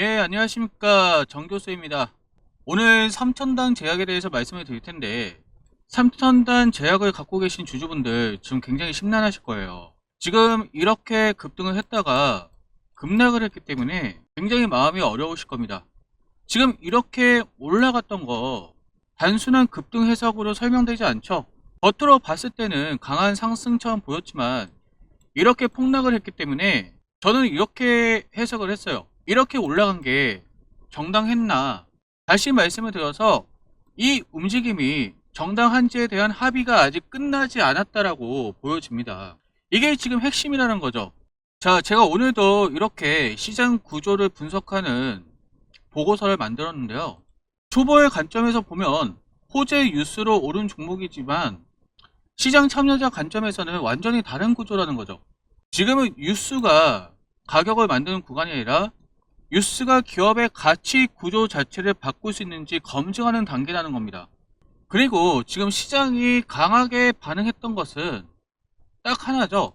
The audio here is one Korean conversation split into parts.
예, 안녕하십니까. 정교수입니다. 오늘 삼천단 제약에 대해서 말씀을 드릴 텐데, 삼천단 제약을 갖고 계신 주주분들 지금 굉장히 심란하실 거예요. 지금 이렇게 급등을 했다가 급락을 했기 때문에 굉장히 마음이 어려우실 겁니다. 지금 이렇게 올라갔던 거 단순한 급등 해석으로 설명되지 않죠? 겉으로 봤을 때는 강한 상승처럼 보였지만 이렇게 폭락을 했기 때문에 저는 이렇게 해석을 했어요. 이렇게 올라간 게 정당했나? 다시 말씀을 드려서 이 움직임이 정당한지에 대한 합의가 아직 끝나지 않았다라고 보여집니다. 이게 지금 핵심이라는 거죠. 자, 제가 오늘도 이렇게 시장 구조를 분석하는 보고서를 만들었는데요. 초보의 관점에서 보면 호재 뉴스로 오른 종목이지만 시장 참여자 관점에서는 완전히 다른 구조라는 거죠. 지금은 뉴스가 가격을 만드는 구간이 아니라 뉴스가 기업의 가치 구조 자체를 바꿀 수 있는지 검증하는 단계라는 겁니다. 그리고 지금 시장이 강하게 반응했던 것은 딱 하나죠.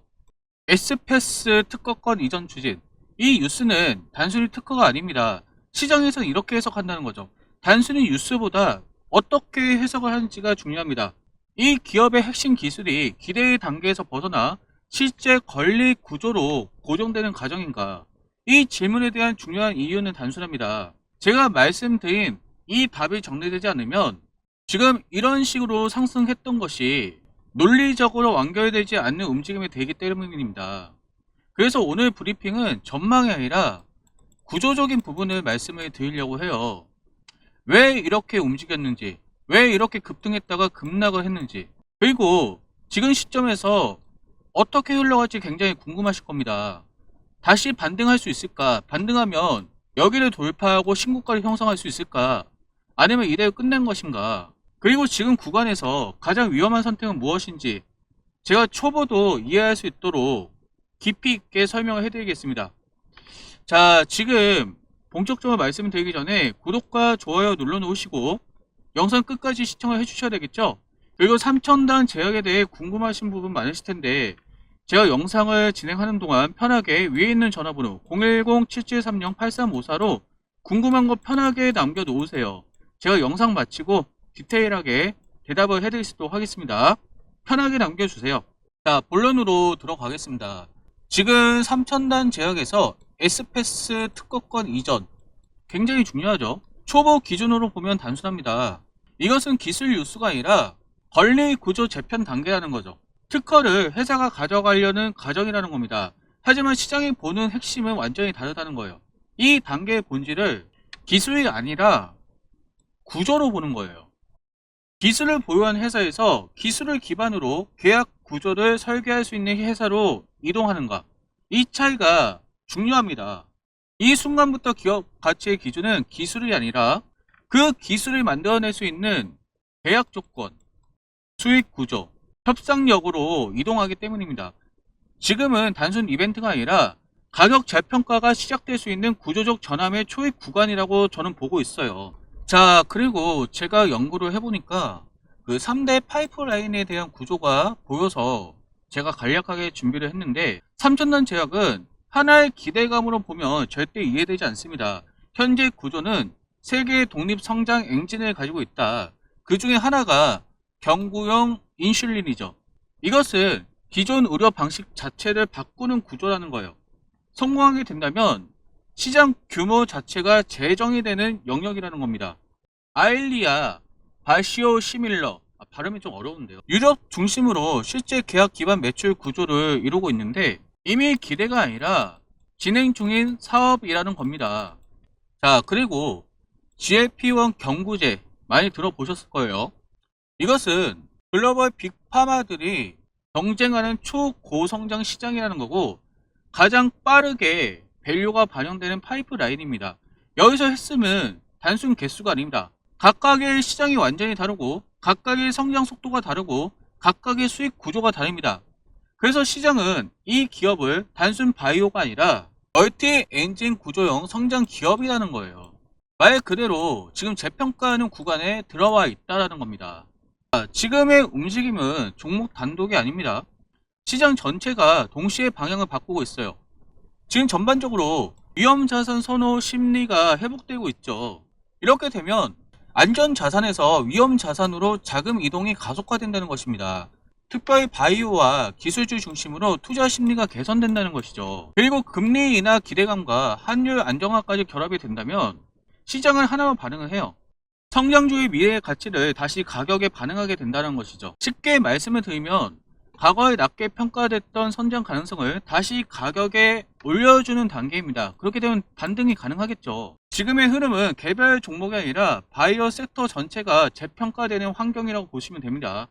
S패스 특허권 이전 추진. 이 뉴스는 단순히 특허가 아닙니다. 시장에서는 이렇게 해석한다는 거죠. 단순히 뉴스보다 어떻게 해석을 하는지가 중요합니다. 이 기업의 핵심 기술이 기대의 단계에서 벗어나 실제 권리 구조로 고정되는 과정인가? 이 질문에 대한 중요한 이유는 단순합니다. 제가 말씀드린 이 답이 정리되지 않으면 지금 이런 식으로 상승했던 것이 논리적으로 완결되지 않는 움직임이 되기 때문입니다. 그래서 오늘 브리핑은 전망이 아니라 구조적인 부분을 말씀을 드리려고 해요. 왜 이렇게 움직였는지, 왜 이렇게 급등했다가 급락을 했는지, 그리고 지금 시점에서 어떻게 흘러갈지 굉장히 궁금하실 겁니다. 다시 반등할 수 있을까? 반등하면 여기를 돌파하고 신고가를 형성할 수 있을까? 아니면 이대로 끝낸 것인가? 그리고 지금 구간에서 가장 위험한 선택은 무엇인지 제가 초보도 이해할 수 있도록 깊이 있게 설명을 해드리겠습니다. 자, 지금 본격적으로 말씀드리기 전에 구독과 좋아요 눌러놓으시고 영상 끝까지 시청을 해주셔야 되겠죠? 그리고 삼천단 제약에 대해 궁금하신 부분 많으실 텐데 제가 영상을 진행하는 동안 편하게 위에 있는 전화번호 010-7730-8354로 궁금한 거 편하게 남겨놓으세요. 제가 영상 마치고 디테일하게 대답을 해드릴 수 있도록 하겠습니다. 편하게 남겨주세요. 자, 본론으로 들어가겠습니다. 지금 삼천단 제약에서 S패스 특허권 이전 굉장히 중요하죠. 초보 기준으로 보면 단순합니다. 이것은 기술 뉴스가 아니라 권리 구조 재편 단계라는 거죠. 특허를 회사가 가져가려는 과정이라는 겁니다. 하지만 시장이 보는 핵심은 완전히 다르다는 거예요. 이 단계의 본질을 기술이 아니라 구조로 보는 거예요. 기술을 보유한 회사에서 기술을 기반으로 계약 구조를 설계할 수 있는 회사로 이동하는가. 이 차이가 중요합니다. 이 순간부터 기업 가치의 기준은 기술이 아니라 그 기술을 만들어낼 수 있는 계약 조건, 수익 구조, 협상력으로 이동하기 때문입니다. 지금은 단순 이벤트가 아니라 가격 재평가가 시작될 수 있는 구조적 전환의 초입 구간이라고 저는 보고 있어요. 자, 그리고 제가 연구를 해보니까 그 3대 파이프라인에 대한 구조가 보여서 제가 간략하게 준비를 했는데 삼천단 제약은 하나의 기대감으로 보면 절대 이해되지 않습니다. 현재 구조는 3개의 독립 성장 엔진을 가지고 있다. 그 중에 하나가 경구용 인슐린이죠. 이것은 기존 의료 방식 자체를 바꾸는 구조라는 거예요. 성공하게 된다면 시장 규모 자체가 재정이 되는 영역이라는 겁니다. 아일리아, 바시오시밀러, 발음이 좀 어려운데요. 유럽 중심으로 실제 계약 기반 매출 구조를 이루고 있는데 이미 기대가 아니라 진행 중인 사업이라는 겁니다. 자, 그리고 GLP-1 경구제 많이 들어보셨을 거예요. 이것은 글로벌 빅파마들이 경쟁하는 초고성장 시장이라는 거고 가장 빠르게 밸류가 반영되는 파이프라인입니다. 여기서 했으면 단순 개수가 아닙니다. 각각의 시장이 완전히 다르고 각각의 성장 속도가 다르고 각각의 수익 구조가 다릅니다. 그래서 시장은 이 기업을 단순 바이오가 아니라 멀티 엔진 구조형 성장 기업이라는 거예요. 말 그대로 지금 재평가하는 구간에 들어와 있다는 겁니다. 지금의 움직임은 종목 단독이 아닙니다. 시장 전체가 동시에 방향을 바꾸고 있어요. 지금 전반적으로 위험자산 선호 심리가 회복되고 있죠. 이렇게 되면 안전자산에서 위험자산으로 자금 이동이 가속화된다는 것입니다. 특별히 바이오와 기술주 중심으로 투자 심리가 개선된다는 것이죠. 그리고 금리 인하 기대감과 환율 안정화까지 결합이 된다면 시장은 하나로 반응을 해요. 성장주의 미래의 가치를 다시 가격에 반응하게 된다는 것이죠. 쉽게 말씀을 드리면 과거에 낮게 평가됐던 선장 가능성을 다시 가격에 올려주는 단계입니다. 그렇게 되면 반등이 가능하겠죠. 지금의 흐름은 개별 종목이 아니라 바이오 섹터 전체가 재평가되는 환경이라고 보시면 됩니다.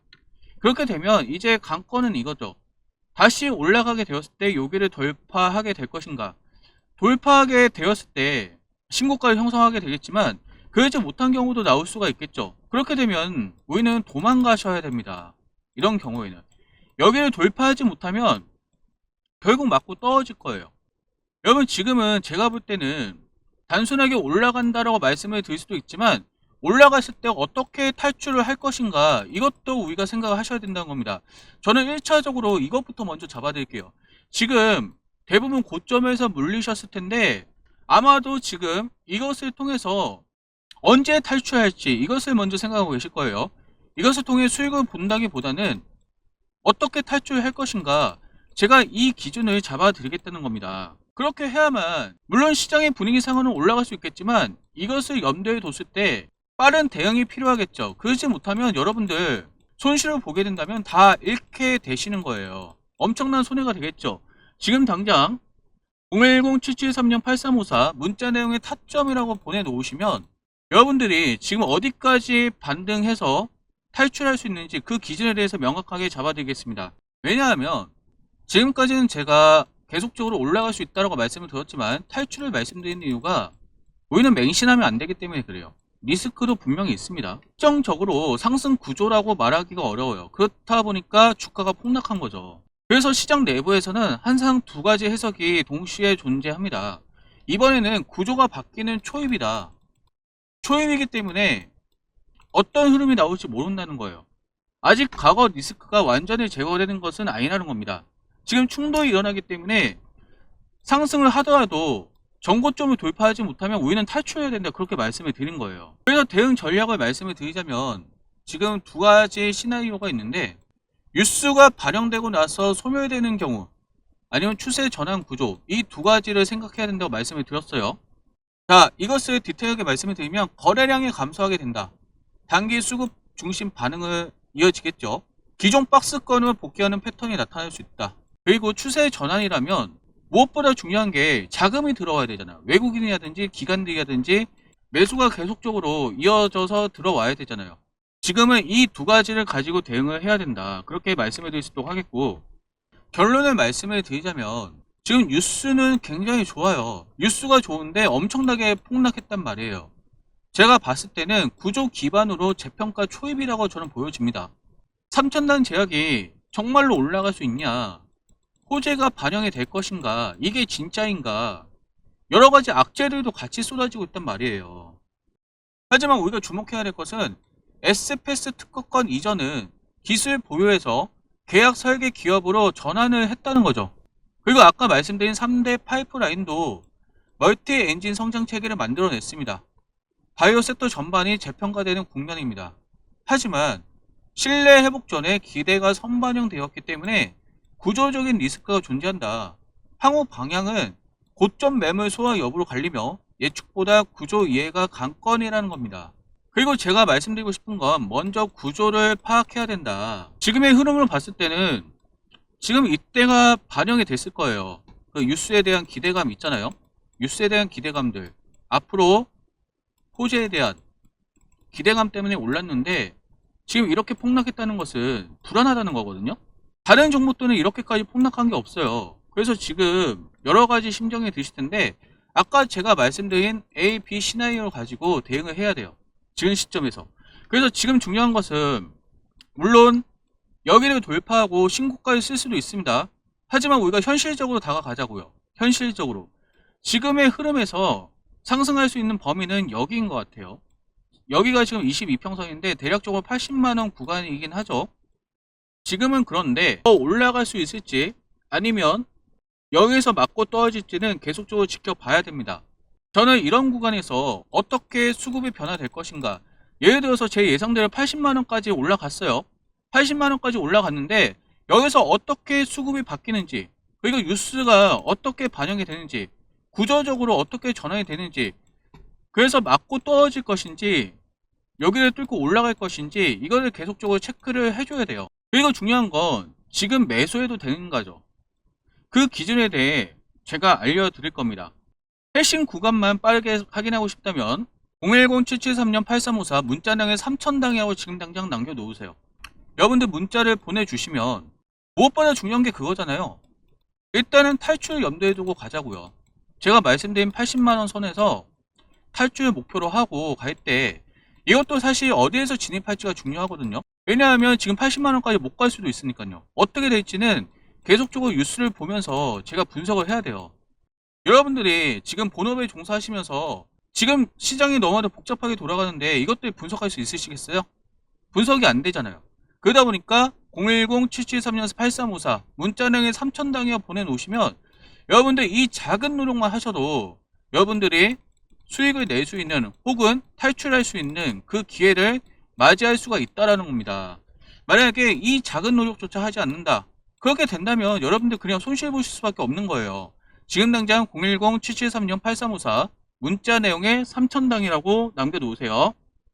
그렇게 되면 이제 관건은 이거죠. 다시 올라가게 되었을 때 여기를 돌파하게 될 것인가. 돌파하게 되었을 때 신고가를 형성하게 되겠지만 그러지 못한 경우도 나올 수가 있겠죠. 그렇게 되면 우리는 도망가셔야 됩니다. 이런 경우에는 여기를 돌파하지 못하면 결국 맞고 떨어질 거예요. 여러분 지금은 제가 볼 때는 단순하게 올라간다라고 말씀을 드릴 수도 있지만 올라갔을 때 어떻게 탈출을 할 것인가 이것도 우리가 생각을 하셔야 된다는 겁니다. 저는 1차적으로 이것부터 먼저 잡아드릴게요. 지금 대부분 고점에서 물리셨을 텐데 아마도 지금 이것을 통해서 언제 탈출할지 이것을 먼저 생각하고 계실 거예요. 이것을 통해 수익을 본다기보다는 어떻게 탈출할 것인가 제가 이 기준을 잡아드리겠다는 겁니다. 그렇게 해야만 물론 시장의 분위기상으로는 올라갈 수 있겠지만 이것을 염두에 뒀을 때 빠른 대응이 필요하겠죠. 그러지 못하면 여러분들 손실을 보게 된다면 다 잃게 되시는 거예요. 엄청난 손해가 되겠죠. 지금 당장 010-773-8354 문자 내용의 타점이라고 보내놓으시면 여러분들이 지금 어디까지 반등해서 탈출할 수 있는지 그 기준에 대해서 명확하게 잡아드리겠습니다. 왜냐하면 지금까지는 제가 계속적으로 올라갈 수 있다고 말씀을 드렸지만 탈출을 말씀드리는 이유가 우리는 맹신하면 안 되기 때문에 그래요. 리스크도 분명히 있습니다. 특정적으로 상승 구조라고 말하기가 어려워요. 그렇다 보니까 주가가 폭락한 거죠. 그래서 시장 내부에서는 항상 두 가지 해석이 동시에 존재합니다. 이번에는 구조가 바뀌는 초입이다. 초입이기 때문에 어떤 흐름이 나올지 모른다는 거예요. 아직 과거 리스크가 완전히 제거되는 것은 아니라는 겁니다. 지금 충돌이 일어나기 때문에 상승을 하더라도 전고점을 돌파하지 못하면 우리는 탈출해야 된다 그렇게 말씀을 드린 거예요. 그래서 대응 전략을 말씀을 드리자면 지금 두 가지 시나리오가 있는데 뉴스가 반영되고 나서 소멸되는 경우 아니면 추세 전환 구조 이 두 가지를 생각해야 된다고 말씀을 드렸어요. 자, 이것을 디테일하게 말씀을 드리면 거래량이 감소하게 된다. 단기 수급 중심 반응을 이어지겠죠. 기존 박스권을 복귀하는 패턴이 나타날 수 있다. 그리고 추세 전환이라면 무엇보다 중요한 게 자금이 들어와야 되잖아요. 외국인이라든지 기관들이라든지 매수가 계속적으로 이어져서 들어와야 되잖아요. 지금은 이 두 가지를 가지고 대응을 해야 된다. 그렇게 말씀을 드릴 수도 하겠고 결론을 말씀을 드리자면 지금 뉴스는 굉장히 좋아요. 뉴스가 좋은데 엄청나게 폭락했단 말이에요. 제가 봤을 때는 구조 기반으로 재평가 초입이라고 저는 보여집니다. 3,000단 제약이 정말로 올라갈 수 있냐? 호재가 반영이 될 것인가? 이게 진짜인가? 여러 가지 악재들도 같이 쏟아지고 있단 말이에요. 하지만 우리가 주목해야 될 것은 SFS 특허권 이전은 기술 보유에서 계약 설계 기업으로 전환을 했다는 거죠. 그리고 아까 말씀드린 3대 파이프라인도 멀티 엔진 성장 체계를 만들어냈습니다. 바이오 섹터 전반이 재평가되는 국면입니다. 하지만 신뢰 회복 전에 기대가 선반영되었기 때문에 구조적인 리스크가 존재한다. 향후 방향은 고점 매물 소화 여부로 갈리며 예측보다 구조 이해가 관건이라는 겁니다. 그리고 제가 말씀드리고 싶은 건 먼저 구조를 파악해야 된다. 지금의 흐름을 봤을 때는 지금 이때가 반영이 됐을 거예요. 그 뉴스에 대한 기대감 있잖아요. 뉴스에 대한 기대감들 앞으로 호재에 대한 기대감 때문에 올랐는데 지금 이렇게 폭락했다는 것은 불안하다는 거거든요. 다른 종목들은 이렇게까지 폭락한 게 없어요. 그래서 지금 여러 가지 심정이 드실 텐데 아까 제가 말씀드린 A, B 시나리오를 가지고 대응을 해야 돼요. 지금 시점에서. 그래서 지금 중요한 것은 물론 여기를 돌파하고 신고가를 쓸 수도 있습니다. 하지만 우리가 현실적으로 다가가자고요. 현실적으로. 지금의 흐름에서 상승할 수 있는 범위는 여기인 것 같아요. 여기가 지금 22평선인데 대략적으로 80만원 구간이긴 하죠. 지금은 그런데 더 올라갈 수 있을지 아니면 여기서 맞고 떨어질지는 계속적으로 지켜봐야 됩니다. 저는 이런 구간에서 어떻게 수급이 변화될 것인가, 예를 들어서 제 예상대로 80만원까지 올라갔어요. 80만원까지 올라갔는데 여기서 어떻게 수급이 바뀌는지, 그리고 뉴스가 어떻게 반영이 되는지, 구조적으로 어떻게 전환이 되는지, 그래서 맞고 떨어질 것인지 여기를 뚫고 올라갈 것인지 이거를 계속적으로 체크를 해줘야 돼요. 그리고 중요한 건 지금 매수해도 되는 거죠. 그 기준에 대해 제가 알려드릴 겁니다. 핵심 구간만 빠르게 확인하고 싶다면 010-773-8354 문자량에 3000당이라고 지금 당장 남겨놓으세요. 여러분들 문자를 보내주시면 무엇보다 중요한 게 그거잖아요. 일단은 탈출을 염두에 두고 가자고요. 제가 말씀드린 80만원 선에서 탈출을 목표로 하고 갈 때 이것도 사실 어디에서 진입할지가 중요하거든요. 왜냐하면 지금 80만원까지 못 갈 수도 있으니까요. 어떻게 될지는 계속적으로 뉴스를 보면서 제가 분석을 해야 돼요. 여러분들이 지금 본업에 종사하시면서 지금 시장이 너무나도 복잡하게 돌아가는데 이것들 분석할 수 있으시겠어요? 분석이 안 되잖아요. 그러다 보니까 010-773-8354 문자량에 3000당이어 보내놓으시면 여러분들 이 작은 노력만 하셔도 여러분들이 수익을 낼 수 있는 혹은 탈출할 수 있는 그 기회를 맞이할 수가 있다라는 겁니다. 만약에 이 작은 노력조차 하지 않는다, 그렇게 된다면 여러분들 그냥 손실 보실 수밖에 없는 거예요. 지금 당장 010-773-8354 문자 내용에 3000당이라고 남겨놓으세요.